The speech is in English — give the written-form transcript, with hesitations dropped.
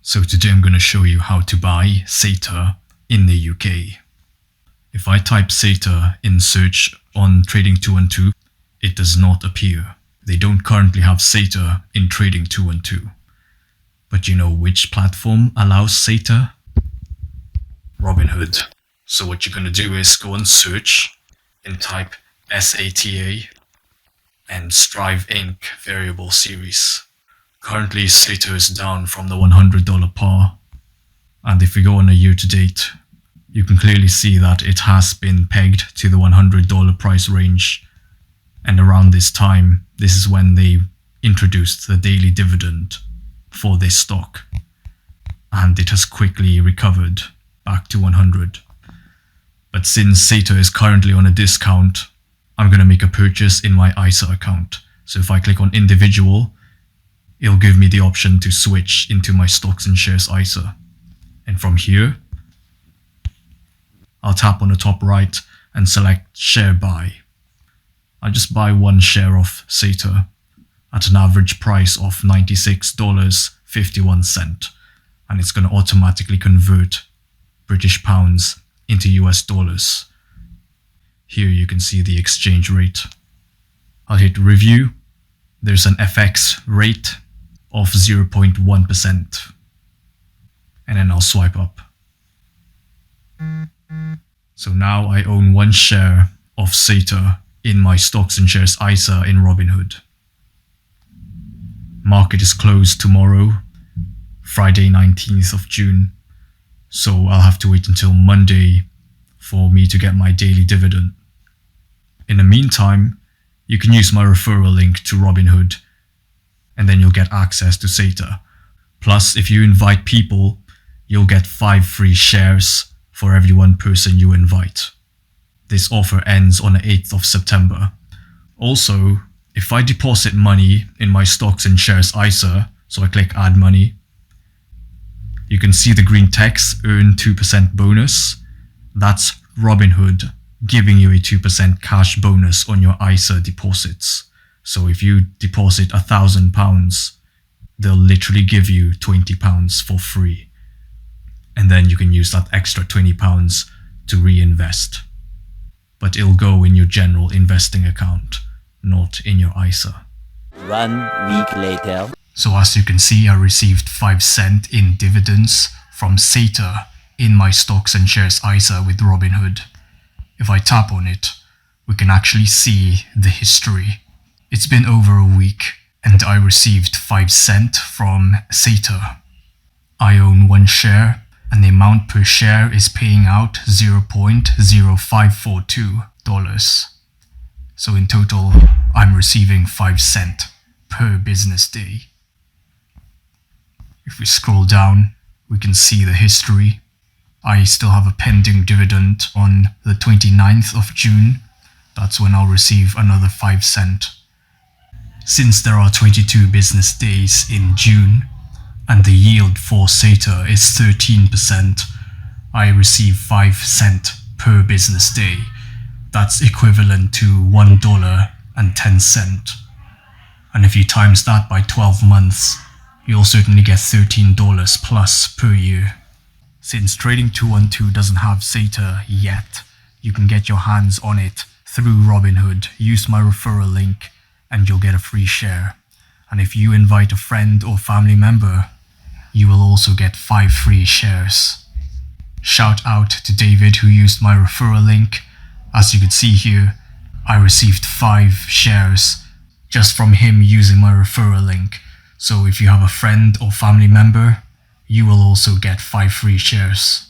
So today I'm going to show you how to buy SATA in the UK. If I type SATA in search on Trading 212, it does not appear. They don't currently have SATA in Trading 212. But you know which platform allows SATA? Robinhood. So what you're going to do is go on search and type SATA and Strive Inc. variable series. Currently SATA is down from the $100 par, and if we go on a year to date, you can clearly see that it has been pegged to the $100 price range, and around this time, this is when they introduced the daily dividend for this stock, and it has quickly recovered back to 100. But since SATA is currently on a discount, I'm going to make a purchase in my ISA account. So if I click on individual, it'll give me the option to switch into my stocks and shares ISA. And from here, I'll tap on the top right and select share buy. I'll just buy one share of SATA at an average price of $96.51, and it's going to automatically convert British pounds into US dollars. Here you can see the exchange rate. I'll hit review. There's an FX rate of 0.1%, and then I'll swipe up. So now I own one share of SATA in my stocks and shares ISA in Robinhood. Market is closed tomorrow, Friday 19th of June, so I'll have to wait until Monday for me to get my daily dividend. In the meantime, you can use my referral link to Robinhood, and then you'll get access to SATA. Plus, if you invite people, you'll get 5 free shares for every one person you invite. This offer ends on the 8th of September. Also, if I deposit money in my stocks and shares ISA, so I click add money, you can see the green text, earn 2% bonus. That's Robinhood giving you a 2% cash bonus on your ISA deposits. So if you deposit £1,000, they'll literally give you £20 for free. And then you can use that extra £20 to reinvest. But it'll go in your general investing account, not in your ISA. 1 week later. So as you can see, I received 5 cents in dividends from SATA in my stocks and shares ISA with Robinhood. If I tap on it, we can actually see the history. It's been over a week and I received 5 cents from SATA. I own one share and the amount per share is paying out $0.0542. So in total, I'm receiving 5 cents per business day. If we scroll down, we can see the history. I still have a pending dividend on the 29th of June. That's when I'll receive another 5 cents. Since there are 22 business days in June and the yield for SATA is 13%, I receive 5 cents per business day. That's equivalent to $1.10. And if you times that by 12 months, you'll certainly get $13 plus per year. Since Trading 212 doesn't have SATA yet, you can get your hands on it through Robinhood. Use my referral link and you'll get a free share. And if you invite a friend or family member, you will also get 5 free shares. Shout out to David who used my referral link. As you can see here, I received 5 shares just from him using my referral link. So if you have a friend or family member, you will also get 5 free shares.